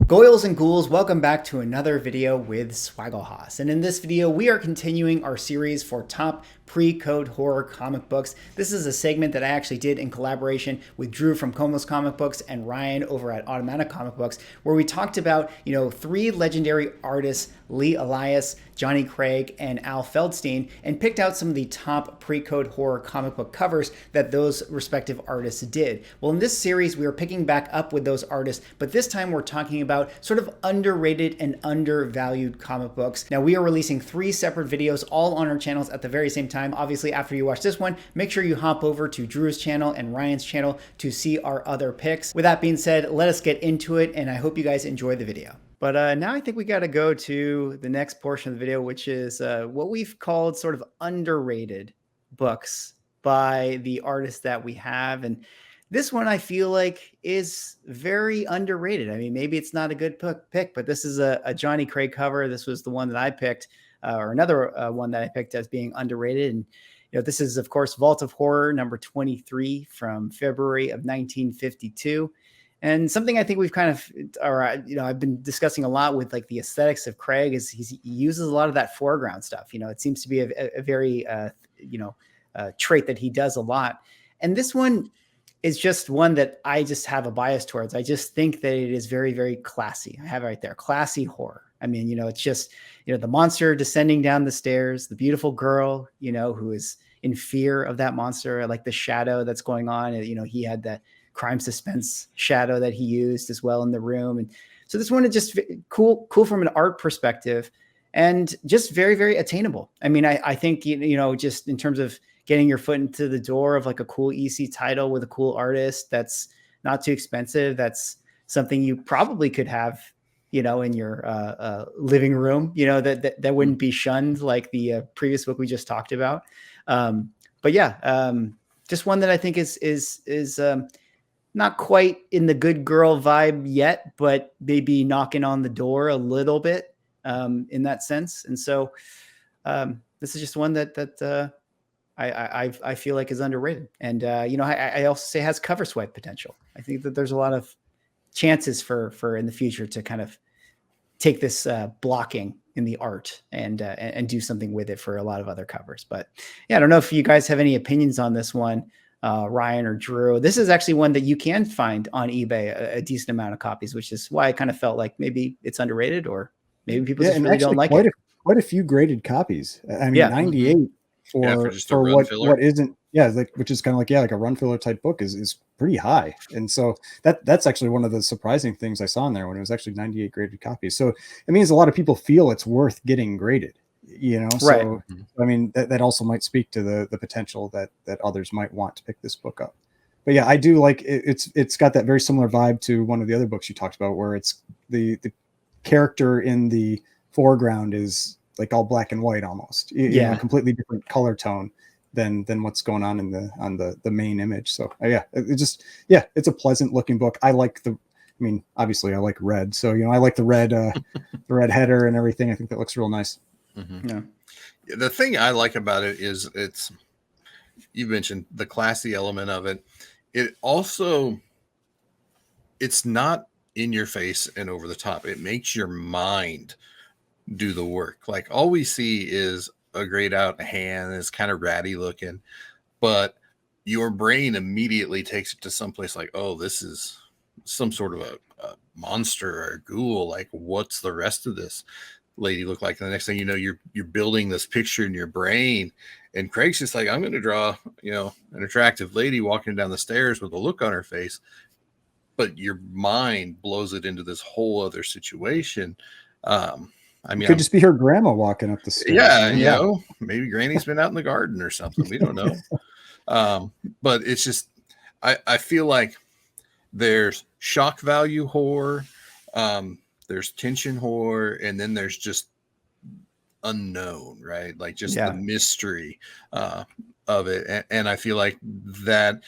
Goyles and ghouls, welcome back to another video with Swaggle. And in this video, we are continuing our series for top pre-code horror comic books. This is a segment that I actually did in collaboration with Drew from Comeless Comic Books and Ryan over at Automatic Comic Books, where we talked about, three legendary artists, Lee Elias, Johnny Craig, and Al Feldstein, and picked out some of the top pre-code horror comic book covers that those respective artists did. Well, in this series, we are picking back up with those artists, but this time we're talking about sort of underrated and undervalued comic books. Now, we are releasing 3 separate videos all on our channels at the very same time. Obviously, after you watch this one, make sure you hop over to Drew's channel and Ryan's channel to see our other picks. With that being said, let us get into it, and I hope you guys enjoy the video. But now I think we got to go to the next portion of the video, which is what we've called sort of underrated books by the artists that we have. And this one I feel like is very underrated. I mean, maybe it's not a good pick, but this is a Johnny Craig cover. This was the one that I picked, or another one that I picked as being underrated. And this is, of course, Vault of Horror number 23 from February of 1952. And something I think we've kind of, I've been discussing a lot with like the aesthetics of Craig is he uses a lot of that foreground stuff. It seems to be a very, trait that he does a lot. And this one is just one that I just have a bias towards. I just think that it is very, very classy. I have it right there, classy horror. I mean, it's just, the monster descending down the stairs, the beautiful girl, who is in fear of that monster, like the shadow that's going on. He had that crime suspense shadow that he used as well in the room. And so this one is just cool from an art perspective and just very, very attainable. I mean, I think, just in terms of getting your foot into the door of like a cool EC title with a cool artist that's not too expensive. That's something you probably could have, in your living room, that wouldn't be shunned like the previous book we just talked about. But yeah, just one that I think is not quite in the good girl vibe yet, but maybe knocking on the door a little bit in that sense. And so this is just one that I feel like is underrated. And, I also say has cover swipe potential. I think that there's a lot of chances for in the future to kind of take this blocking in the art and do something with it for a lot of other covers. But yeah, I don't know if you guys have any opinions on this one. Ryan or Drew. This is actually one that you can find on eBay a decent amount of copies, which is why I kind of felt like maybe it's underrated or maybe people just really don't like it. Quite a few graded copies. I mean, 98 for what isn't, which is kind of like a run filler type book is pretty high. And so that's actually one of the surprising things I saw in there when it was actually 98 graded copies. So it means a lot of people feel it's worth getting graded. So right. I mean that also might speak to the potential that others might want to pick this book up. But yeah, I do like it. It's got that very similar vibe to one of the other books you talked about, where it's the character in the foreground is like all black and white almost. A completely different color tone than what's going on on the main image. So it's a pleasant looking book. I like obviously I like red, so I like the red the red header and everything. I think that looks real nice. Mm-hmm. Yeah. The thing I like about it is you mentioned the classy element of it. It's not in your face and over the top. It makes your mind do the work. Like all we see is a grayed out hand. It's kind of ratty looking, but your brain immediately takes it to someplace like, oh, this is some sort of a monster or a ghoul. Like, what's the rest of this lady look like? And the next thing you know, you're building this picture in your brain, and Craig's just like, I'm going to draw an attractive lady walking down the stairs with a look on her face, but your mind blows it into this whole other situation. It could just be her grandma walking up the stairs. Yeah, maybe Granny's been out in the garden or something. We don't know. But it's just I feel like there's shock value horror, there's tension horror, and then there's just unknown, right? Like just the mystery of it. And I feel like that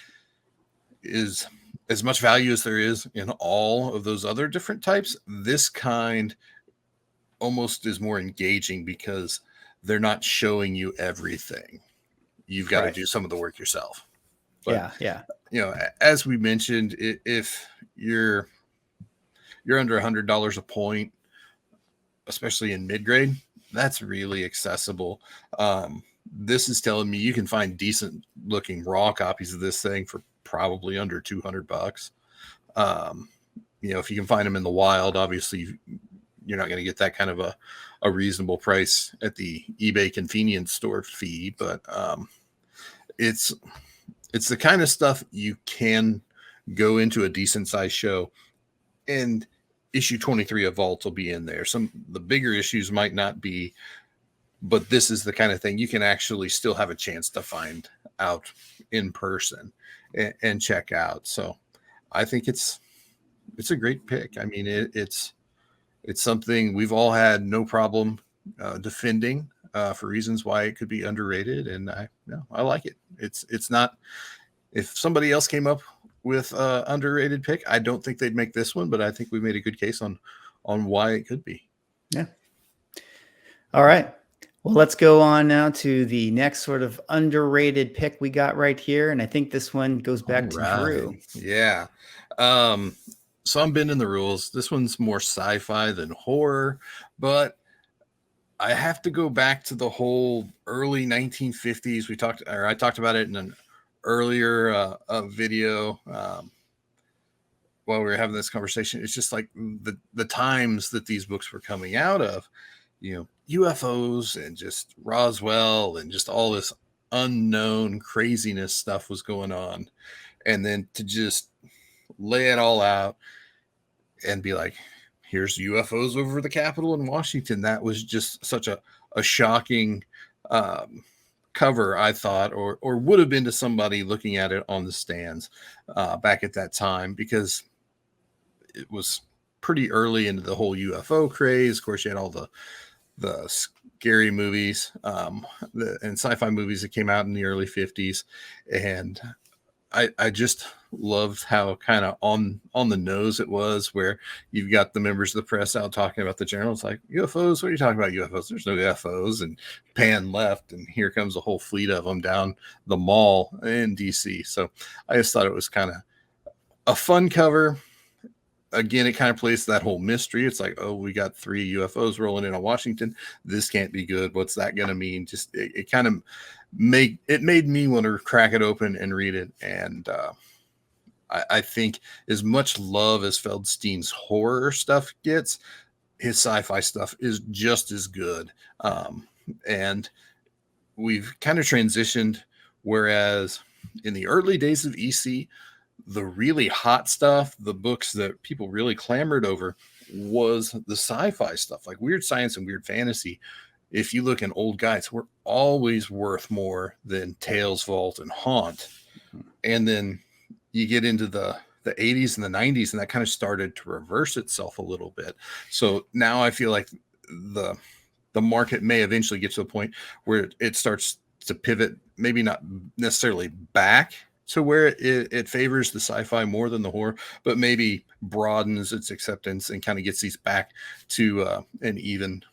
is as much value as there is in all of those other different types. This kind almost is more engaging because they're not showing you everything. You've got to do some of the work yourself. But, yeah. As we mentioned, if you're you're under $100 a point, especially in mid-grade, that's really accessible. This is telling me you can find decent looking raw copies of this thing for probably under $200. If you can find them in the wild, obviously you're not going to get that kind of a reasonable price at the eBay convenience store fee, but it's the kind of stuff you can go into a decent sized show, and issue 23 of Vault will be in there. The bigger issues might not be, but this is the kind of thing you can actually still have a chance to find out in person and check out. So I think it's a great pick. I mean, it's something we've all had no problem defending for reasons why it could be underrated, and I like it. It's not. If somebody else came up with underrated pick, I don't think they'd make this one, but I think we made a good case on why it could be. Yeah. All right. Well, let's go on now to the next sort of underrated pick we got right here, and I think this one goes back to Drew. Yeah. So I'm bending the rules. This one's more sci-fi than horror, but I have to go back to the whole early 1950s. I talked about it in an earlier video while we were having this conversation. It's just like the times that these books were coming out of, UFOs and just Roswell and just all this unknown craziness stuff was going on. And then to just lay it all out and be like, here's UFOs over the Capitol in Washington. That was just such a shocking cover, I thought, or would have been to somebody looking at it on the stands back at that time, because it was pretty early into the whole UFO craze. Of course, you had all the scary movies and sci-fi movies that came out in the early 50s. And I just loved how kind of on the nose it was, where you've got the members of the press out talking about the general. It's like, UFOs? What are you talking about, UFOs? There's no UFOs. And pan left, and here comes a whole fleet of them down the mall in DC. So I just thought it was kind of a fun cover. Again, it kind of plays that whole mystery. It's like, oh, we got 3 UFOs rolling in on Washington. This can't be good. What's that going to mean? Just it kind of made me want to crack it open and read it. And I think as much love as Feldstein's horror stuff gets, his sci-fi stuff is just as good. And we've kind of transitioned, whereas in the early days of EC, the really hot stuff, the books that people really clamored over, was the sci-fi stuff, like Weird Science and Weird Fantasy. If you look in old guides, were always worth more than Tales, Vault, and Haunt. And then you get into the 80s and the 90s, and that kind of started to reverse itself a little bit. So now I feel like the market may eventually get to a point where it starts to pivot, maybe not necessarily back to where it favors the sci-fi more than the horror, but maybe broadens its acceptance and kind of gets these back to an even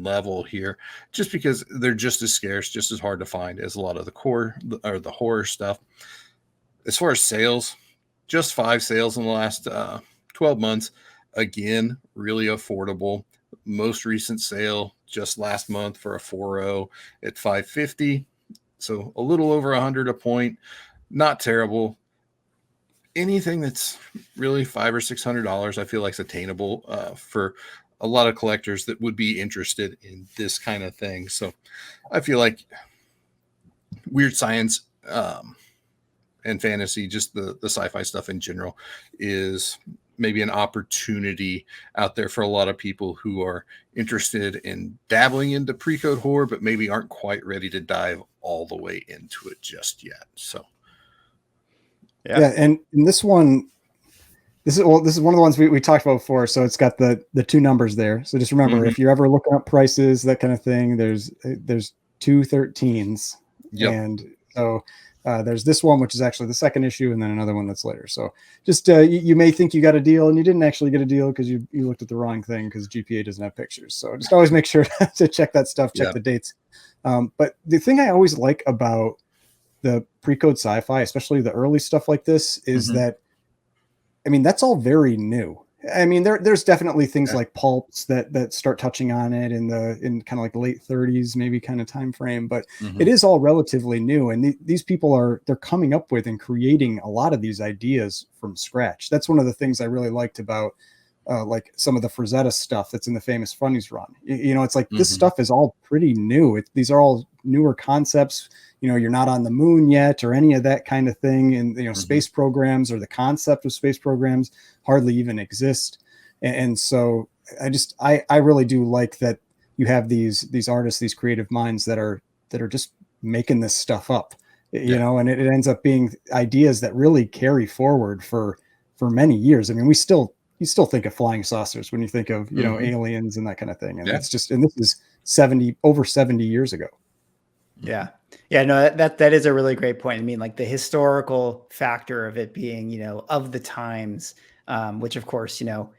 level here, just because they're just as scarce, just as hard to find as a lot of the core or the horror stuff. As far as sales, just 5 sales in the last 12 months. Again, really affordable. Most recent sale just last month for a 4.0 at $550. So a little over $100 a point, not terrible. Anything that's really $500 or $600, I feel like is attainable for a lot of collectors that would be interested in this kind of thing. So I feel like Weird Science and fantasy, just the sci-fi stuff in general, is maybe an opportunity out there for a lot of people who are interested in dabbling into pre-code horror, but maybe aren't quite ready to dive all the way into it just yet. So yeah, and this one, this is one of the ones we talked about before. So it's got the 2 numbers there. So just remember, if you're ever looking up prices, that kind of thing, there's 2 13s. Yep. And so there's this one, which is actually the second issue, and then another one that's later. So just you may think you got a deal, and you didn't actually get a deal because you looked at the wrong thing, because GPA doesn't have pictures. So just always make sure to check that stuff, check the dates. But the thing I always like about the pre-code sci-fi, especially the early stuff like this, is that I mean, that's all very new. I mean, there's definitely things Yeah. like pulps that start touching on it in kind of like late 30s, maybe kind of time frame, but it is all relatively new. And these people they're coming up with and creating a lot of these ideas from scratch. That's one of the things I really liked about like some of the Frazetta stuff that's in the Famous Funnies run. You know, it's like this stuff is all pretty new. These are all newer concepts. You know, you're not on the moon yet or any of that kind of thing. And, you know, space programs or the concept of space programs hardly even exist. And so I really do like that you have these artists, these creative minds that are just making this stuff up, you know, and it ends up being ideas that really carry forward for many years. I mean, you still think of flying saucers when you think of, you know, aliens and that kind of thing. And it's just, and this is over 70 years ago. Yeah. Yeah, no, that is a really great point. I mean, like the historical factor of it being, you know, of the times, which of course, you know,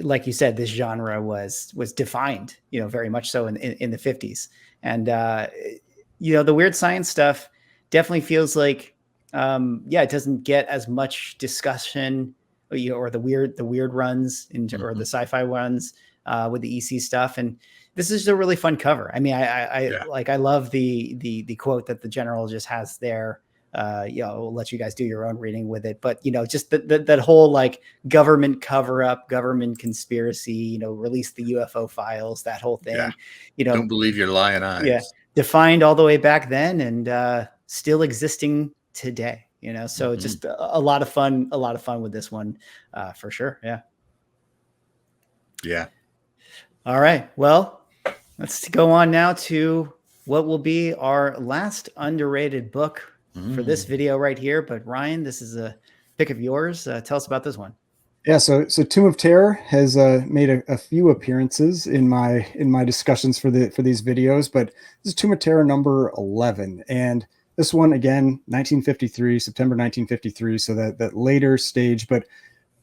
like you said, this genre was defined, you know, very much so in the 50s. And you know, the weird science stuff definitely feels like yeah, it doesn't get as much discussion, you know, or the weird runs into or the sci-fi runs with the EC stuff. And this is a really fun cover. I mean, I love the quote that the general just has there. You know, we'll let you guys do your own reading with it, but you know, just that whole like government cover up, government conspiracy, you know, release the UFO files, that whole thing. You know, don't believe your lying eyes. Yeah, defined all the way back then and still existing today. You know, so just a lot of fun with this one for sure. Yeah. Yeah. All right. Well, let's go on now to what will be our last underrated book for this video right here. But Ryan, this is a pick of yours. Tell us about this one. Yeah, so Tomb of Terror has made a few appearances in my discussions for these videos, but this is Tomb of Terror number 11, and this one again, 1953, September 1953, so that later stage. But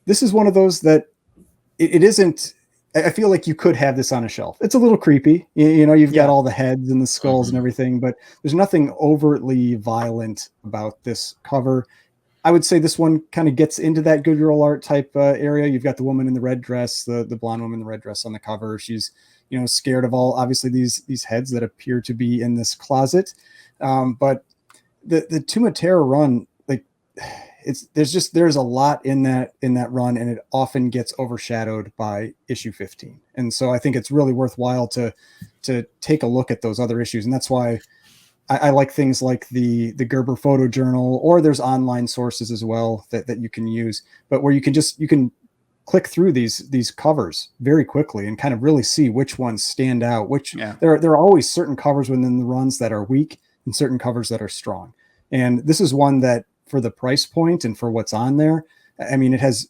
this is one of those that it isn't. I feel like you could have this on a shelf. It's a little creepy, you know. You've got all the heads and the skulls and everything, but there's nothing overtly violent about this cover. I would say this one kind of gets into that good girl art type area. You've got the woman in the red dress, the blonde woman in the red dress on the cover. She's, you know, scared of obviously these heads that appear to be in this closet. But the Tomb of Terror run, like there's a lot in that run, and it often gets overshadowed by issue 15. And so I think it's really worthwhile to take a look at those other issues. And that's why I like things like the Gerber photo journal, or there's online sources as well that you can use, but where you can click through these covers very quickly and kind of really see which ones stand out. There are always certain covers within the runs that are weak and certain covers that are strong. And this is one that, for the price point and for what's on there, I mean, it has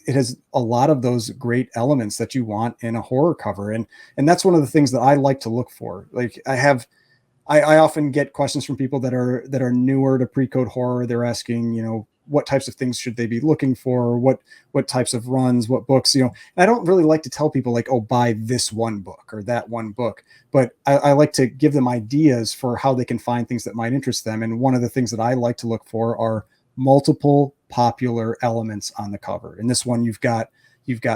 a lot of those great elements that you want in a horror cover. And that's one of the things that I like to look for. Like I often get questions from people that are newer to pre-code horror. They're asking, you know, what types of things should they be looking for? What types of runs, what books, you know. And I don't really like to tell people like, oh, buy this one book or that one book, but I like to give them ideas for how they can find things that might interest them. And one of the things that I like to look for are multiple popular elements on the cover. In this one, you've got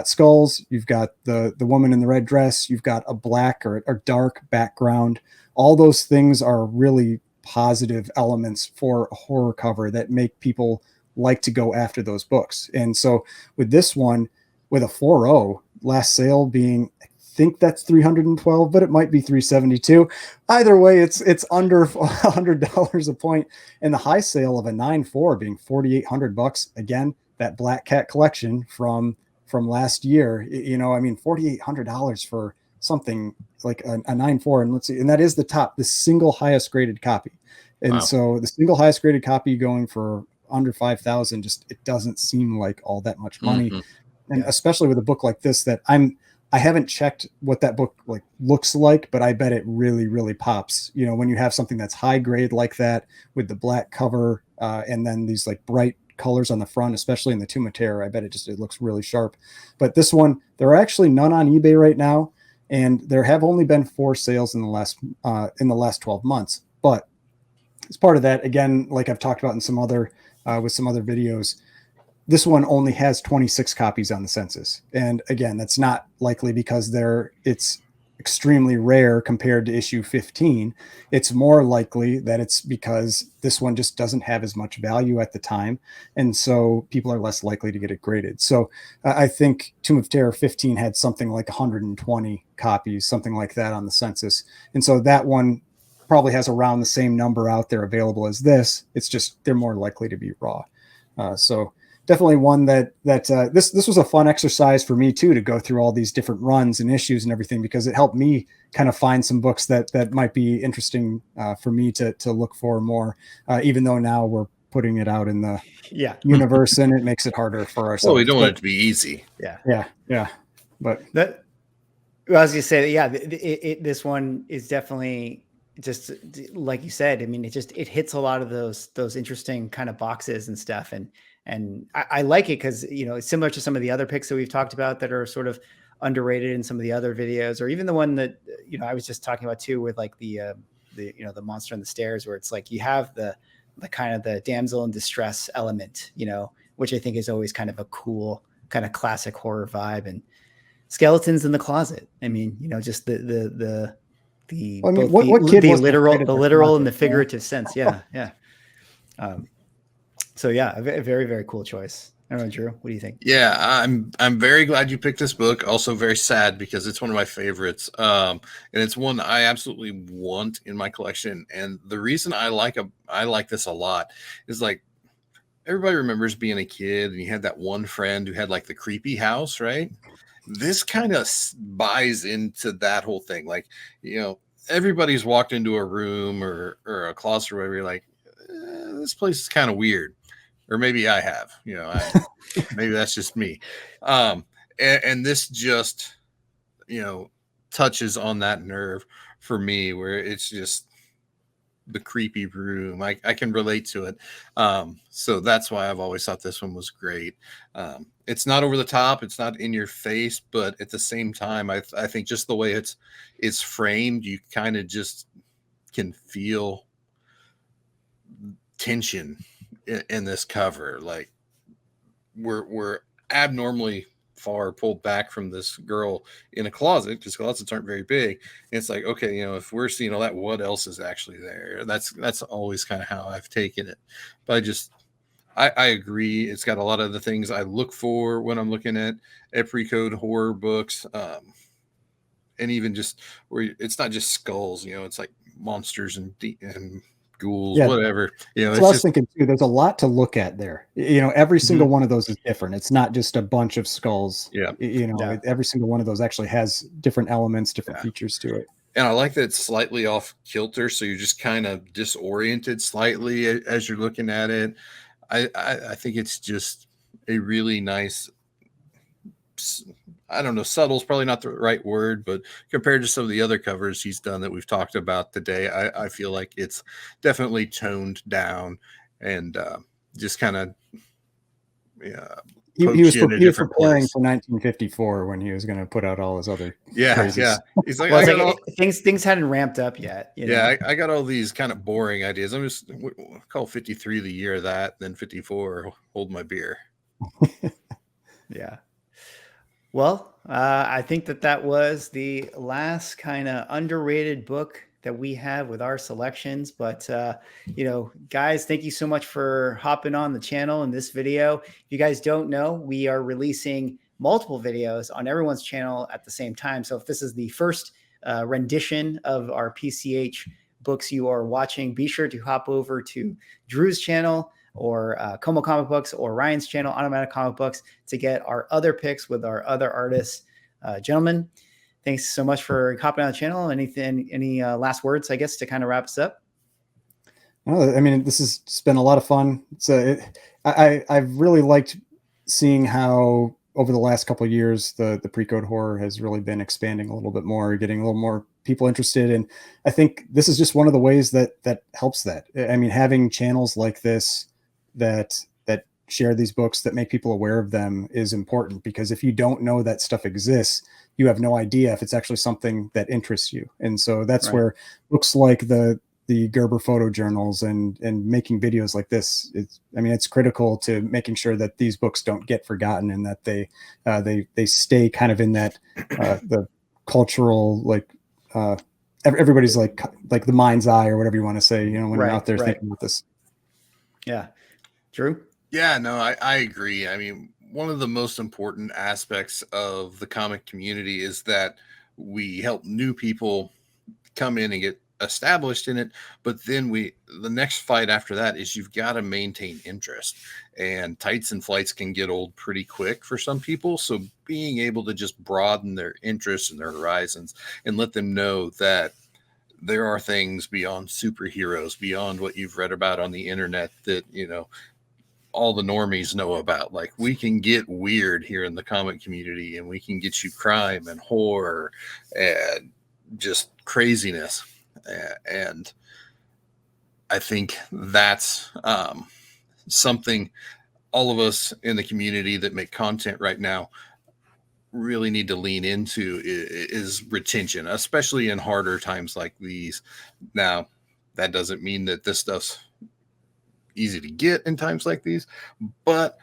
skulls, you've got the woman in the red dress, you've got a black or dark background. All those things are really positive elements for a horror cover that make people like to go after those books. And so with this one, with a 4.0, last sale being, I think that's 312, but it might be 372. Either way, it's under $100 a point, and the high sale of a 9.4 being $4,800. Again, that Black Cat collection from last year. You know, I mean, $4,800 for something like a 9.4, and let's see, and that is the single highest graded copy. And so the single highest graded copy going for under 5,000, just, it doesn't seem like all that much money. And especially with a book like this that I haven't checked what that book like looks like, but I bet it really, really pops. You know, when you have something that's high grade like that with the black cover and then these like bright colors on the front, especially in the Tomb of Terror, I bet it looks really sharp. But this one, there are actually none on eBay right now, and there have only been 4 sales in the last 12 months. But as part of that, again, like I've talked about in some other with some other videos, this one only has 26 copies on the census. And again, that's not likely because it's extremely rare compared to issue 15. It's more likely that it's because this one just doesn't have as much value at the time. And so people are less likely to get it graded. So I think Tomb of Terror 15 had something like 120 copies, something like that on the census. And so that one probably has around the same number out there available as this. It's just, they're more likely to be raw. So definitely one that this was a fun exercise for me too, to go through all these different runs and issues and everything, because it helped me kind of find some books that might be interesting for me to look for more, even though now we're putting it out in the universe and it makes it harder for ourselves. Well, we don't want it to be easy. Yeah. But that, well, I was gonna say, this one is definitely just like you said. I mean, it hits a lot of those interesting kind of boxes and stuff, and I like it because, you know, it's similar to some of the other picks that we've talked about that are sort of underrated in some of the other videos, or even the one that, you know, I was just talking about too, with like the you know, the monster on the stairs, where it's like you have the kind of the damsel in distress element, you know, which I think is always kind of a cool kind of classic horror vibe. And skeletons in the closet. I mean, you know, just the I mean, both the literal and the figurative sense. Yeah. So yeah, a very, very cool choice. I don't know, Drew, what do you think? Yeah, I'm very glad you picked this book. Also very sad because it's one of my favorites. And it's one I absolutely want in my collection. And the reason I like this a lot is, like, everybody remembers being a kid and you had that one friend who had like the creepy house, right? This kind of buys into that whole thing. Like, you know, everybody's walked into a room or a closet where you're like, this place is kind of weird. Or maybe I have, you know, maybe that's just me. And this just, you know, touches on that nerve for me, where it's just the creepy room. I can relate to it. So that's why I've always thought this one was great. It's not over the top, it's not in your face, but at the same time, I think just the way it's framed, you kind of just can feel tension in this cover. Like, we're abnormally far pulled back from this girl in a closet, because closets aren't very big. And it's like, okay, you know, if we're seeing all that, what else is actually there? That's always kind of how I've taken it. But I agree. It's got a lot of the things I look for when I'm looking at pre-code horror books. And even just where it's not just skulls, you know, it's like monsters and ghouls, whatever. You know, so I was thinking too, there's a lot to look at there. You know, every single one of those is different. It's not just a bunch of skulls. You know, every single one of those actually has different elements, different features to it. And I like that it's slightly off kilter, so you're just kind of disoriented slightly as you're looking at it. I think it's just a really nice, I don't know, subtle is probably not the right word, but compared to some of the other covers he's done that we've talked about today, I feel like it's definitely toned down and just kind of he was preparing for 1954 when he was going to put out all his other crazies. He's like, well, things hadn't ramped up yet. You know? I got all these kind of boring ideas. I'm just call 53 the year of that, then 54 hold my beer. Yeah. Well, I think that was the last kind of underrated book that we have with our selections. But, you know, guys, thank you so much for hopping on the channel in this video. If you guys don't know, we are releasing multiple videos on everyone's channel at the same time. So if this is the first rendition of our PCH books you are watching, be sure to hop over to Drew's channel or Como Comic Books or Ryan's channel, Automatic Comic Books, to get our other picks with our other artists. Gentlemen, thanks so much for hopping on the channel. Any last words, I guess, to kind of wrap us up? No, I mean, this has just been a lot of fun. I've really liked seeing how over the last couple of years, the pre-code horror has really been expanding a little bit more, getting a little more people interested. And I think this is just one of the ways that helps that. I mean, having channels like this that share these books, that make people aware of them, is important, because if you don't know that stuff exists, you have no idea if it's actually something that interests you. And so that's where books like the the Gerber photo journals and making videos like this. It's critical to making sure that these books don't get forgotten and that they stay kind of in that the cultural, like everybody's like the mind's eye or whatever you want to say, you know, when you're out there thinking about this. Yeah. Drew? Yeah, no, I agree. I mean, one of the most important aspects of the comic community is that we help new people come in and get established in it, but then the next fight after that is you've got to maintain interest, and tights and flights can get old pretty quick for some people. So being able to just broaden their interests and their horizons and let them know that there are things beyond superheroes, beyond what you've read about on the internet, that, you know, all the normies know about. Like, we can get weird here in the comic community, and we can get you crime and horror and just craziness. And I think that's something all of us in the community that make content right now really need to lean into is retention, especially in harder times like these. Now, that doesn't mean that this stuff's easy to get in times like these, but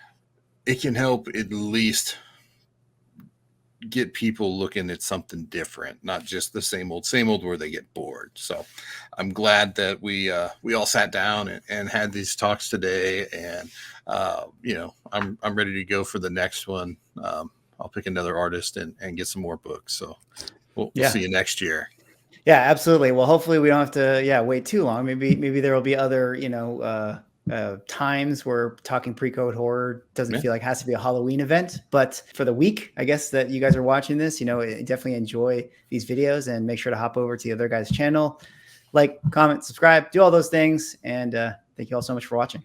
it can help at least get people looking at something different, not just the same old where they get bored. So I'm glad that we all sat down and had these talks today, and you know, I'm ready to go for the next one. I'll pick another artist and get some more books. So we'll see you next year. Yeah, absolutely. Well, hopefully we don't have to wait too long. Maybe there will be other, you know, times where talking pre-code horror doesn't feel like it has to be a Halloween event. But for the week, I guess, that you guys are watching this, you know, definitely enjoy these videos and make sure to hop over to the other guy's channel, like, comment, subscribe, do all those things. And thank you all so much for watching.